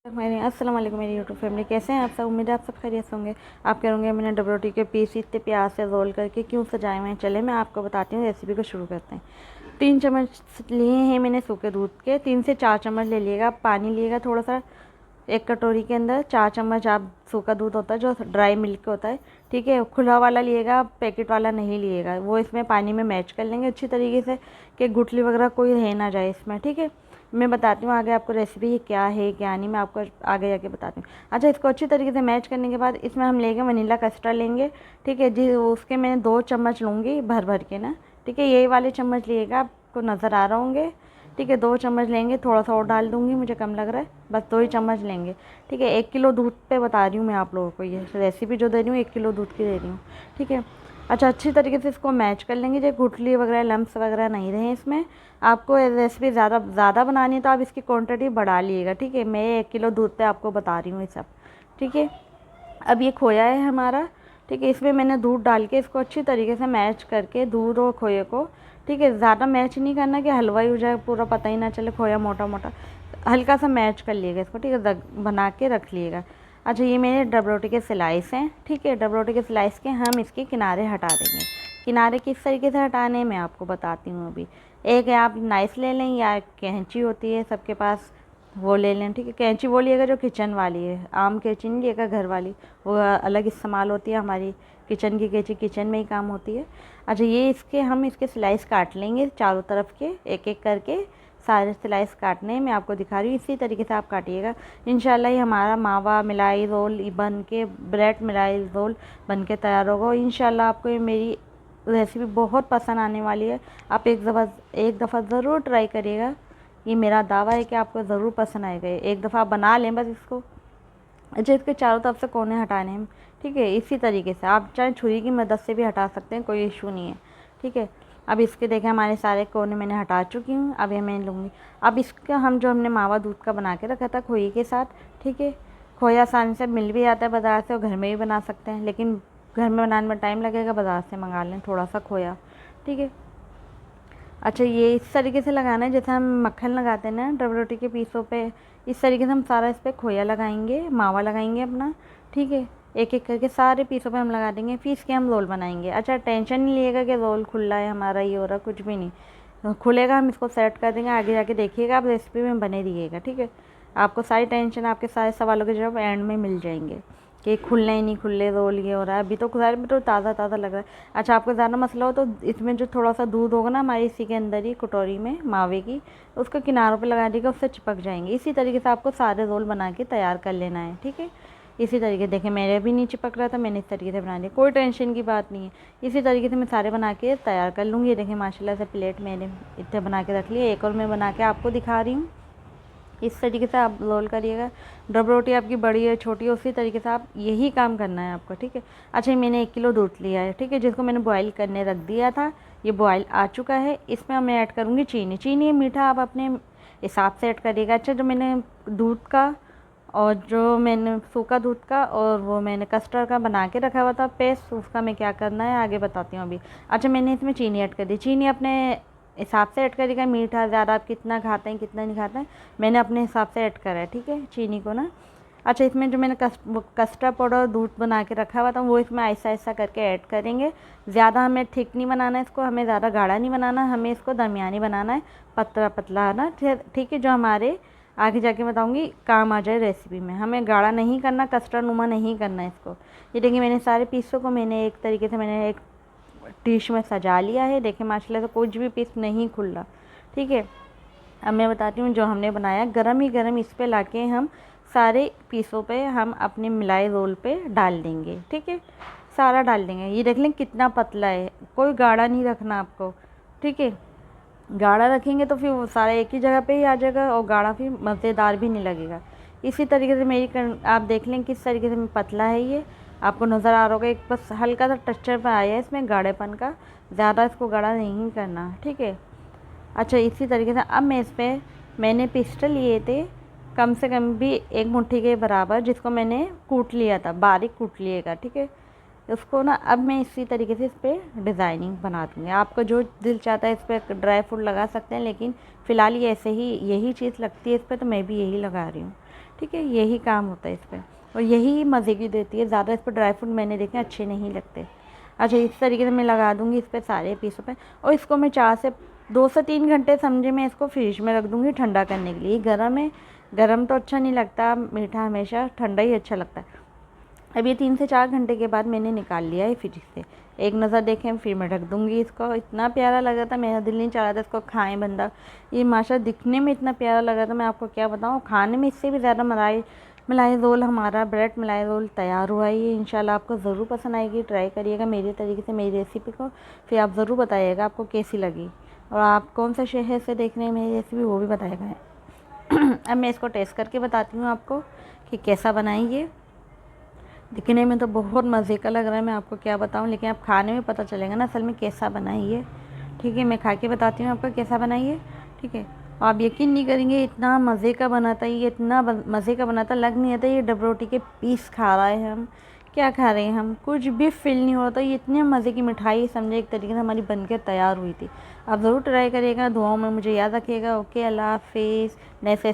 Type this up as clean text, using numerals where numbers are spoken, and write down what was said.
अस्सलाम वालेकुम मेरी यूट्यूब फैमिली, कैसे हैं आप सब। उम्मीद है आप सब खैरियत होंगे। आप कह होंगे मैंने डबल रोटी के पीस इतने प्याज से रोल करके क्यों सजाए हुए हैं। चले मैं आपको बताती हूँ, रेसिपी को शुरू करते हैं। 3 चम्मच लिए हैं मैंने सूखे दूध के, 3 से 4 चम्मच ले लिएगा। पानी लिएगा थोड़ा सा, एक कटोरी के अंदर 4 चम्मच आप सूखा दूध होता है जो ड्राई मिल्क होता है, ठीक है। खुला वाला लिएगा, पैकेट वाला नहीं लिएगा। वो इसमें पानी में मैच कर लेंगे अच्छी तरीके से कि गुठली वगैरह कोई रह ना जाए इसमें, ठीक है। मैं बताती हूँ आगे आपको रेसिपी क्या है क्या नहीं, मैं आपको आगे जाके बताती हूँ। अच्छा, इसको अच्छी तरीके से मैच करने के बाद इसमें हम लेंगे वनीला कस्टर्ड लेंगे, ठीक है जी। उसके मैं 2 चम्मच लूँगी भर भर के ना, ठीक है। यही वाले चम्मच लिएगा, आपको नज़र आ रहा होंगे, ठीक है। 2 चम्मच लेंगे, थोड़ा सा और डाल दूँगी, मुझे कम लग रहा है, बस 2 ही चम्मच लेंगे, ठीक है। 1 किलो दूध पे बता रही हूँ मैं आप लोगों को, ये रेसिपी जो दे रही हूँ 1 किलो दूध की दे रही हूँ, ठीक है। अच्छा, अच्छी तरीके से इसको मैच कर लेंगे, जो गुठली वगैरह लम्स वगैरह नहीं रहे इसमें। आपको रेसिपी ज़्यादा बनानी है तो आप इसकी क्वांटिटी बढ़ा लीजिएगा, ठीक है। मैं 1 किलो दूध पे आपको बता रही हूँ ये सब, ठीक है। अब ये खोया है हमारा, ठीक है। इसमें मैंने दूध डाल के इसको अच्छी तरीके से मैच करके, दूध और खोए को, ठीक है। ज़्यादा मैच नहीं करना कि हलवा ही हो जाए पूरा, पता ही ना चले खोया मोटा मोटा। हल्का सा मैच कर लिएगा इसको, ठीक है, बना के रख लिएगा। अच्छा, ये मेरे डबल रोटी के स्लाइस हैं, ठीक है। डबल रोटी के स्लाइस के हम इसके किनारे हटा देंगे। किनारे किस तरीके से हटाने हैं मैं आपको बताती हूँ अभी। एक आप नाइफ ले लें या कैंची होती है सबके पास, वो ले लें, ठीक है। कैंची वो लिएगा जो किचन वाली है, आम कैंची नहीं लिएगा घर वाली, वो अलग इस्तेमाल होती है। हमारी किचन की कैंची किचन में ही काम होती है। अच्छा, ये हम इसके स्लाइस काट लेंगे चारों तरफ के, एक एक करके सारे स्लाइस काटने मैं आपको दिखा रही हूँ। इसी तरीके से आप काटिएगा, इंशाल्लाह ये हमारा मावा मलाई रोल बन के, ब्रेड मलाई रोल बन के तैयार होगा। इंशाल्लाह आपको ये मेरी रेसिपी बहुत पसंद आने वाली है। आप एक दफ़ा ज़रूर ट्राई करिएगा, ये मेरा दावा है कि आपको ज़रूर पसंद आएगा। एक दफ़ा आप बना लें बस इसको। अच्छा, इसके चारों तरफ से कोने हटाने हैं, ठीक है। इसी तरीके से आप चाहे छुरी की मदद से भी हटा सकते हैं, कोई इशू नहीं है, ठीक है। अब इसके देखें हमारे सारे कोने मैंने हटा चुकी हूँ। अब ये मैं लूँगी, अब इसका हमने मावा दूध का बना के रखा था खोए के साथ, ठीक है। खोया आसानी से मिल भी जाता है बाज़ार से, और घर में भी बना सकते हैं, लेकिन घर में बनाने में टाइम लगेगा, बाज़ार से मंगा लें थोड़ा सा खोया, ठीक है। अच्छा, ये इस तरीके से लगाना है जैसे हम मक्खन लगाते हैं ना डबल रोटी के पीसों पे, इस तरीके से हम सारा इस पर खोया लगाएंगे, मावा लगाएंगे अपना, ठीक है। एक एक करके सारे पीसों पे हम लगा देंगे, पीस के हम रोल बनाएंगे। अच्छा, टेंशन नहीं लिएगा कि रोल खुला है हमारा, ये हो रहा, कुछ भी नहीं खुलेगा, हम इसको सेट कर देंगे। आगे जाके देखिएगा, आप रेसिपी में बने रहिएगा, ठीक है। आपको सारी टेंशन, आपके सारे सवालों के जवाब एंड में मिल जाएंगे कि खुलने ही नहीं खुले रोल, ये हो रहा है। अभी तो खुदा में तो ताज़ा लग रहा है। अच्छा, आपको ज़्यादा मसला हो तो इसमें जो थोड़ा सा दूध होगा ना हमारी, इसी के अंदर ही कटोरी में मावे की, उसको किनारों पे लगा दीजिएगा, उससे चिपक जाएंगे। इसी तरीके से आपको सारे रोल बना के तैयार कर लेना है, ठीक है। इसी तरीके देखें मेरे भी नहीं चिपक रहा था, मैंने इस तरीके से बना लिया, कोई टेंशन की बात नहीं है। इसी तरीके से मैं सारे बना के तैयार कर लूँगी। देखें माशाल्लाह से प्लेट मैंने इतने बना के रख लिए, एक और मैं बना के आपको दिखा रही हूँ। इस तरीके से आप रोल करिएगा। डबल रोटी आपकी बड़ी है छोटी है, उसी तरीके से आप यही काम करना है आपको, ठीक है। अच्छा, मैंने 1 किलो दूध लिया है, ठीक है, जिसको मैंने बॉईल करने रख दिया था। ये बॉईल आ चुका है, इसमें मैं ऐड करूँगी चीनी मीठा आप अपने हिसाब से ऐड करिएगा। अच्छा, जो मैंने दूध का और जो मैंने सूखा दूध का और वो मैंने कस्टर्ड का बना के रखा हुआ था पेस्ट, उसका मैं क्या करना है आगे बताती हूँ अभी। अच्छा, मैंने इसमें चीनी ऐड कर दी, चीनी अपने हिसाब से ऐड करिएगा। मीठा ज़्यादा आप कितना खाते हैं कितना नहीं खाते हैं, मैंने अपने हिसाब से ऐड करा है, ठीक है, चीनी को ना। अच्छा, इसमें जो मैंने कस्टर्ड पाउडर दूध बना के रखा हुआ था वो इसमें ऐसा ऐसा करके ऐड करेंगे। ज़्यादा हमें थिक नहीं बनाना है इसको, हमें ज़्यादा गाढ़ा नहीं बनाना, हमें इसको दरमियानी बनाना है, पतला पतला है ना, ठीक है। जो हमारे आगे जाके बताऊंगी काम आ जाए रेसिपी में, हमें गाढ़ा नहीं करना, कस्टर्ड नुमा नहीं करना है इसको। ये देखिए मैंने सारे पीसों को मैंने एक तरीके से मैंने एक डिश में सजा लिया है। देखिए माशाल्लाह से कुछ भी पीस नहीं खुल रहा, ठीक है। अब मैं बताती हूँ जो हमने बनाया, गरम ही गरम इस पे लाके हम सारे पीसों पे हम अपने मिलाई रोल पे डाल देंगे, ठीक है, सारा डाल देंगे। ये देख लें कितना पतला है, कोई गाढ़ा नहीं रखना आपको, ठीक है। गाढ़ा रखेंगे तो फिर वो सारा एक ही जगह पे ही आ जाएगा और गाढ़ा फिर मज़ेदार भी नहीं लगेगा। इसी तरीके से आप देख लें किस तरीके से पतला है ये, आपको नज़र आ रहा होगा। एक बस हल्का सा टेक्सचर पर आया है इसमें गाढ़ेपन का, ज़्यादा इसको गाढ़ा नहीं करना, ठीक है। अच्छा, इसी तरीके से अब मैं इस पर मैंने पिस्टल लिए थे कम से कम भी 1 मुट्ठी के बराबर, जिसको मैंने कूट लिया था, बारीक कूट लिएगा, ठीक है। उसको ना अब मैं इसी तरीके से इस पर डिज़ाइनिंग बना दूँगी। आपको जो दिल चाहता है इस पर ड्राई फ्रूट लगा सकते हैं, लेकिन फ़िलहाल ये ऐसे ही यही चीज़ लगती है इस पर, तो मैं भी यही लगा रही हूँ, ठीक है, यही काम होता है इस पर, और यही मज़े की देती है। ज़्यादा इस पर ड्राई फ्रूट मैंने देखे अच्छे नहीं लगते। अच्छा, इस तरीके से मैं लगा दूँगी इस पर सारे पीसों पे, और इसको मैं 2 से 3 घंटे समझे मैं इसको फ्रिज में रख दूँगी ठंडा करने के लिए। गर्म है, गर्म तो अच्छा नहीं लगता मीठा, हमेशा ठंडा ही अच्छा लगता है। अब ये 3 से 4 घंटे के बाद मैंने निकाल लिया है फ्रिज से। एक नज़र देखें, फिर मैं ढक दूँगी इसको। इतना प्यारा लगा था, मेरा दिल नहीं चाह रहा था इसको खाएँ बंदा। ये माशा दिखने में इतना प्यारा लगा था, मैं आपको क्या बताऊँ, खाने में इससे भी ज़्यादा मलाई रोल, हमारा ब्रेड मलाई रोल तैयार हुआ है। ये इंशाल्लाह आपको ज़रूर पसंद आएगी। ट्राई करिएगा मेरे तरीके से, मेरी रेसिपी को, फिर आप ज़रूर बताइएगा आपको कैसी लगी, और आप कौन सा शहर से देख रहे हैं मेरी रेसिपी वो भी बताइएगा। अब मैं इसको टेस्ट करके बताती हूँ आपको कि कैसा बनाएंगे। दिखने में तो बहुत मज़े का लग रहा है, मैं आपको क्या बताऊं, लेकिन आप खाने में पता चलेगा ना असल में कैसा बनाइए। ठीक है, मैं खा के बताती हूँ आपको कैसा बनाइए। ठीक है, आप यकीन नहीं करेंगे इतना मज़े का बनाता है ये, इतना मज़े का बनाता, लग नहीं आता ये डब रोटी के पीस खा रहे हैं हम, क्या खा रहे हैं हम, कुछ भी फील नहीं होता। ये इतने मज़े की मिठाई समझे एक तरीके से हमारी बनकर तैयार हुई थी। आप ज़रूर ट्राई करिएगा, दुआओं में मुझे याद रखिएगा। ओके, अल्लाह हाफिज़। नेक्स्ट